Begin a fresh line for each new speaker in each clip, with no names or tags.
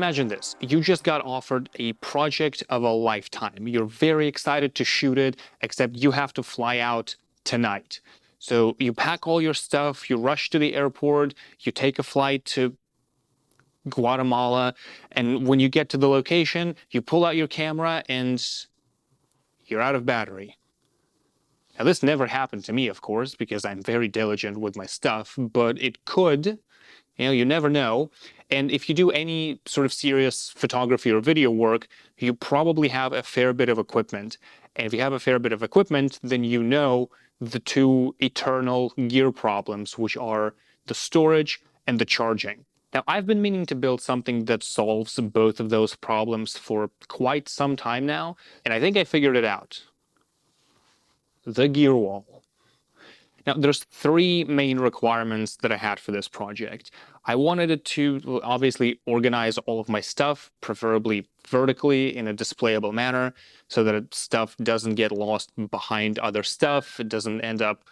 imagine this. You just got offered a project of a lifetime. You're very excited to shoot it, except you have to fly out tonight. So you pack all your stuff, you rush to the airport, you take a flight to Guatemala, and when you get to the location, you pull out your camera and you're out of battery. Now, this never happened to me, of course, because I'm very diligent with my stuff, but it could. You never know. And if you do any sort of serious photography or video work, you probably have a fair bit of equipment. And if you have a fair bit of equipment, then you know the two eternal gear problems, which are the storage and the charging. Now, I've been meaning to build something that solves both of those problems for quite some time now, and I think I figured it out. The gear wall. Now, there's three main requirements that I had for this project. I wanted it to obviously organize all of my stuff, preferably vertically in a displayable manner, so that stuff doesn't get lost behind other stuff. It doesn't end up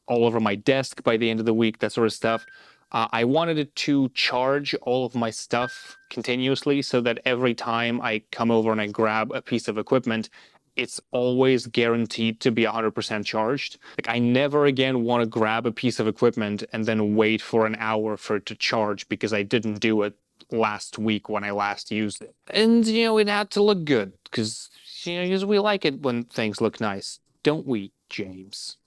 all over my desk by the end of the week, that sort of stuff. I wanted it to charge all of my stuff continuously so that every time I come over and I grab a piece of equipment, it's always guaranteed to be 100% charged. Like, I never again want to grab a piece of equipment and then wait for an hour for it to charge because I didn't do it last week when I last used it. And, it had to look good because, we like it when things look nice, don't we, James?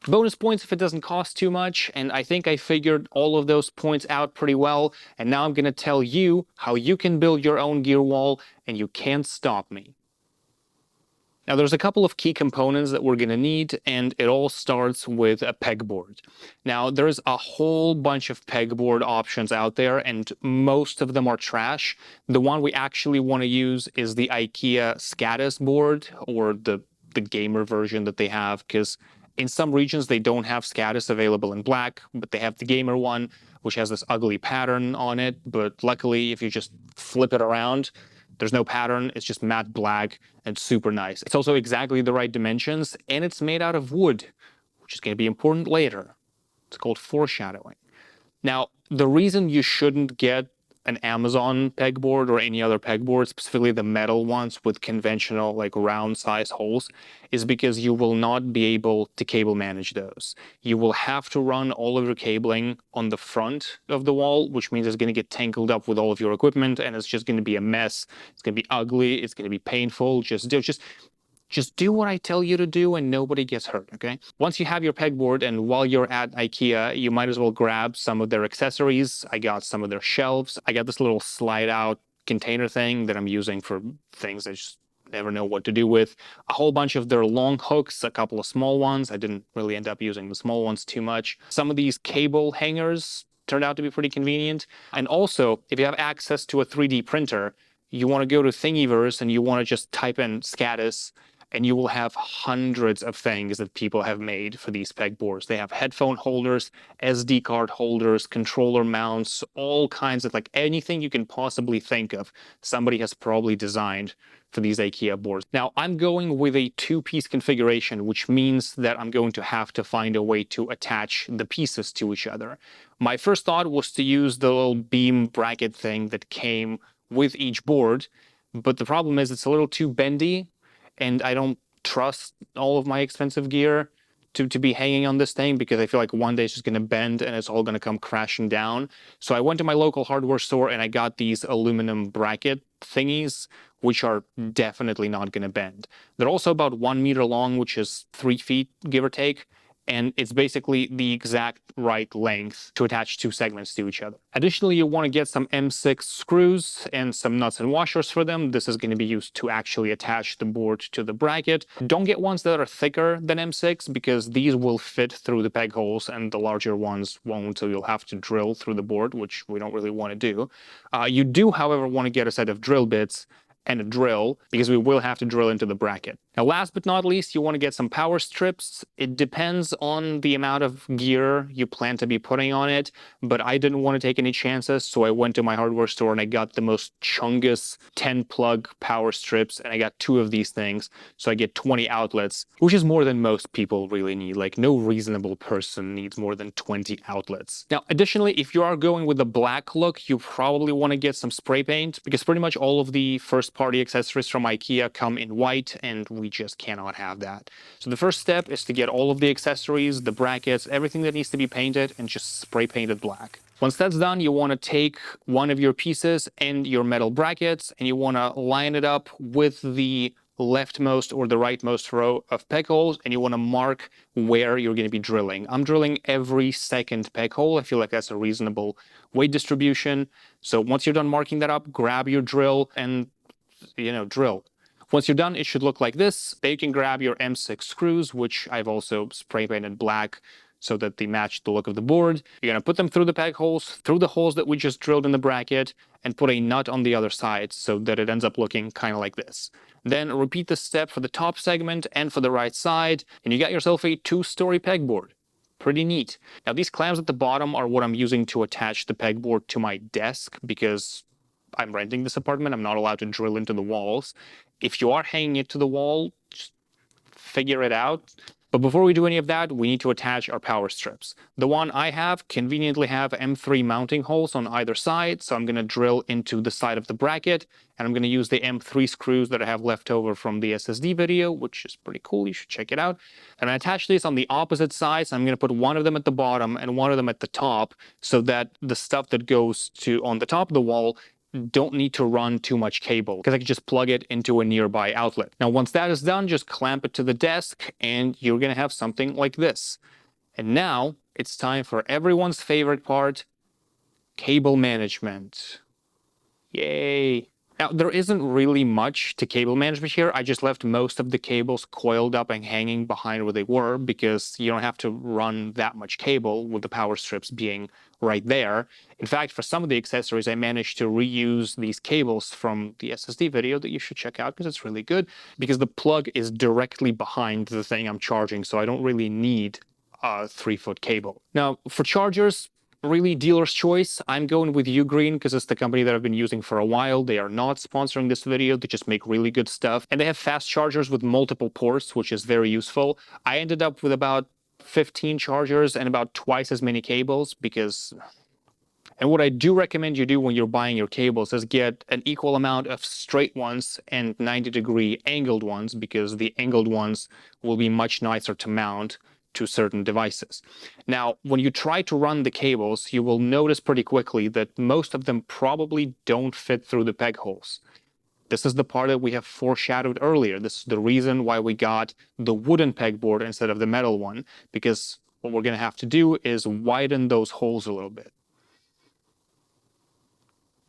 Bonus points if it doesn't cost too much, and I think I figured all of those points out pretty well, and now I'm going to tell you how you can build your own gear wall, and you can't stop me. Now, there's a couple of key components that we're going to need, and it all starts with a pegboard. Now, there's a whole bunch of pegboard options out there, and most of them are trash. The one we actually want to use is the IKEA SCADAS board, or the gamer version that they have, because in some regions they don't have SCADAS available in black, but they have the gamer one, which has this ugly pattern on it. But luckily, if you just flip it around, there's no pattern, it's just matte black and super nice. It's also exactly the right dimensions, and it's made out of wood, which is going to be important later. It's called foreshadowing. Now, the reason you shouldn't get an Amazon pegboard or any other pegboard, specifically the metal ones with conventional like round size holes, is because you will not be able to cable manage those. You will have to run all of your cabling on the front of the wall, which means it's going to get tangled up with all of your equipment, and it's just going to be a mess. It's going to be ugly. It's going to be painful. Just do what I tell you to do and nobody gets hurt, okay? Once you have your pegboard, and while you're at IKEA, you might as well grab some of their accessories. I got some of their shelves. I got this little slide out container thing that I'm using for things I just never know what to do with. A whole bunch of their long hooks, a couple of small ones. I didn't really end up using the small ones too much. Some of these cable hangers turned out to be pretty convenient. And also, if you have access to a 3D printer, you want to go to Thingiverse and you want to just type in SCADAS, and you will have hundreds of things that people have made for these pegboards. They have headphone holders, SD card holders, controller mounts, all kinds of, like, anything you can possibly think of, somebody has probably designed for these IKEA boards. Now, I'm going with a two-piece configuration, which means that I'm going to have to find a way to attach the pieces to each other. My first thought was to use the little beam bracket thing that came with each board, but the problem is it's a little too bendy, and I don't trust all of my expensive gear to be hanging on this thing, because I feel like one day it's just going to bend and it's all going to come crashing down. So I went to my local hardware store and I got these aluminum bracket thingies, which are definitely not going to bend. They're also about 1 meter long, which is 3 feet, give or take. And it's basically the exact right length to attach two segments to each other. Additionally, you want to get some M6 screws and some nuts and washers for them. This is going to be used to actually attach the board to the bracket. Don't get ones that are thicker than M6, because these will fit through the peg holes and the larger ones won't, so you'll have to drill through the board, which we don't really want to do. You do, however, want to get a set of drill bits and a drill, because we will have to drill into the bracket. Now, last but not least, you want to get some power strips. It depends on the amount of gear you plan to be putting on it, but I didn't want to take any chances, so I went to my hardware store and I got the most chungus 10-plug power strips, and I got 2 of these things, so I get 20 outlets, which is more than most people really need. Like, no reasonable person needs more than 20 outlets. Now, additionally, if you are going with a black look, you probably want to get some spray paint, because pretty much all of the first-party accessories from IKEA come in white, and we just cannot have that. So the first step is to get all of the accessories, the brackets, everything that needs to be painted, and just spray paint it black. Once that's done, you want to take one of your pieces and your metal brackets, and you want to line it up with the leftmost or the rightmost row of peg holes, and you want to mark where you're going to be drilling. I'm drilling every second peg hole. I feel like that's a reasonable weight distribution. So once you're done marking that up, grab your drill and, drill. Once you're done, it should look like this. Then you can grab your M6 screws, which I've also spray painted black so that they match the look of the board. You're going to put them through the peg holes, through the holes that we just drilled in the bracket, and put a nut on the other side so that it ends up looking kind of like this. Then repeat the step for the top segment and for the right side, and you got yourself a 2-story pegboard. Pretty neat. Now, these clamps at the bottom are what I'm using to attach the pegboard to my desk, because I'm renting this apartment. I'm not allowed to drill into the walls. If you are hanging it to the wall, just figure it out. But before we do any of that, we need to attach our power strips. The one I have conveniently have M3 mounting holes on either side, so I'm going to drill into the side of the bracket, and I'm going to use the M3 screws that I have left over from the SSD video, which is pretty cool. You should check it out. And I attach these on the opposite sides. I'm going to put one of them at the bottom and one of them at the top, so that the stuff that goes to on the top of the wall don't need to run too much cable, because I can just plug it into a nearby outlet. Now, once that is done, just clamp it to the desk and you're gonna have something like this. And now it's time for everyone's favorite part, cable management. Yay. Now, there isn't really much to cable management here. I just left most of the cables coiled up and hanging behind where they were, because you don't have to run that much cable with the power strips being right there. In fact, for some of the accessories, I managed to reuse these cables from the SSD video that you should check out, because it's really good, because the plug is directly behind the thing I'm charging, so I don't really need a 3-foot cable. Now, for chargers, really dealer's choice. I'm going with Ugreen because it's the company that I've been using for a while. They are not sponsoring this video. They just make really good stuff. And they have fast chargers with multiple ports, which is very useful. I ended up with about 15 chargers and about twice as many cables, because... And what I do recommend you do when you're buying your cables is get an equal amount of straight ones and 90-degree angled ones, because the angled ones will be much nicer to mount to certain devices. Now, when you try to run the cables, you will notice pretty quickly that most of them probably don't fit through the peg holes. This is the part that we have foreshadowed earlier. This is the reason why we got the wooden pegboard instead of the metal one, because what we're going to have to do is widen those holes a little bit.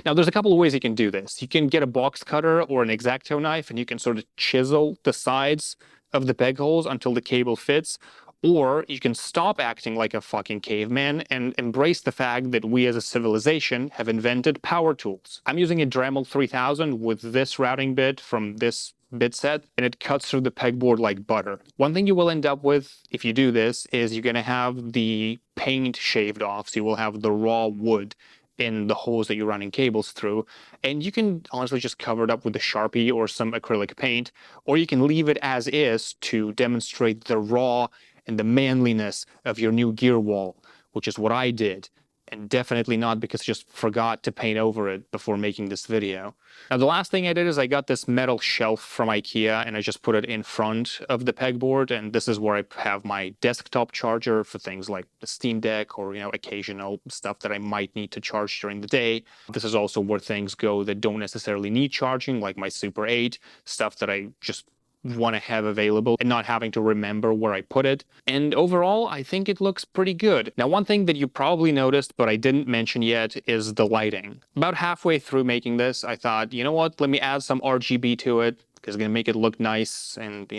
Now, there's a couple of ways you can do this. You can get a box cutter or an X-Acto knife, and you can sort of chisel the sides of the peg holes until the cable fits. Or you can stop acting like a fucking caveman and embrace the fact that we as a civilization have invented power tools. I'm using a Dremel 3000 with this routing bit from this bit set, and it cuts through the pegboard like butter. One thing you will end up with if you do this is you're going to have the paint shaved off, so you will have the raw wood in the holes that you're running cables through, and you can honestly just cover it up with a Sharpie or some acrylic paint, or you can leave it as is to demonstrate the raw and the manliness of your new gear wall, which is what I did, and definitely not because I just forgot to paint over it before making this video. Now, the last thing I did is I got this metal shelf from IKEA, and I just put it in front of the pegboard, and this is where I have my desktop charger for things like the Steam Deck or, occasional stuff that I might need to charge during the day. This is also where things go that don't necessarily need charging, like my Super 8, stuff that I just want to have available and not having to remember where I put it. And overall, I think it looks pretty good. Now, one thing that you probably noticed, but I didn't mention yet, is the lighting. About halfway through making this, I thought, you know what, let me add some RGB to it, because it's going to make it look nice and,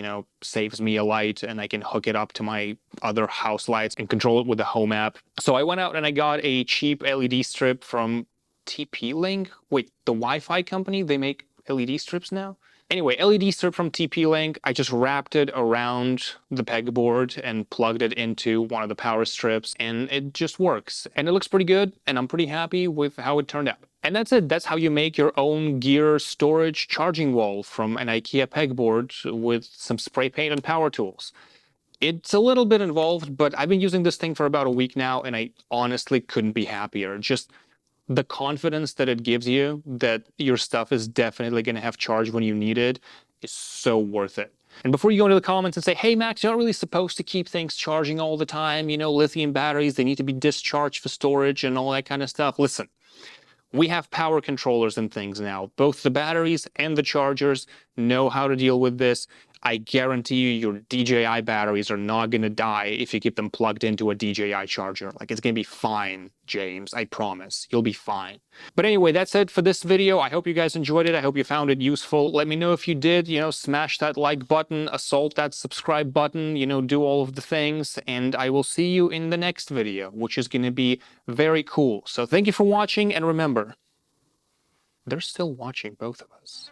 saves me a light, and I can hook it up to my other house lights and control it with the Home app. So I went out and I got a cheap LED strip from TP-Link. Wait, the Wi-Fi company? They make LED strips now? Anyway, LED strip from TP-Link, I just wrapped it around the pegboard and plugged it into one of the power strips, and it just works. And it looks pretty good, and I'm pretty happy with how it turned out. And that's it. That's how you make your own gear storage charging wall from an IKEA pegboard with some spray paint and power tools. It's a little bit involved, but I've been using this thing for about a week now, and I honestly couldn't be happier. Just the confidence that it gives you that your stuff is definitely going to have charge when you need it is so worth it. And before you go into the comments and say, hey, Max, you're not really supposed to keep things charging all the time. You know, lithium batteries, they need to be discharged for storage and all that kind of stuff. Listen, we have power controllers and things now. Both the batteries and the chargers know how to deal with this. I guarantee you your DJI batteries are not going to die if you keep them plugged into a DJI charger. Like, it's going to be fine, James. I promise. You'll be fine. But anyway, that's it for this video. I hope you guys enjoyed it. I hope you found it useful. Let me know if you did. You know, smash that like button, assault that subscribe button, you know, do all of the things. And I will see you in the next video, which is going to be very cool. So thank you for watching. And remember, they're still watching both of us.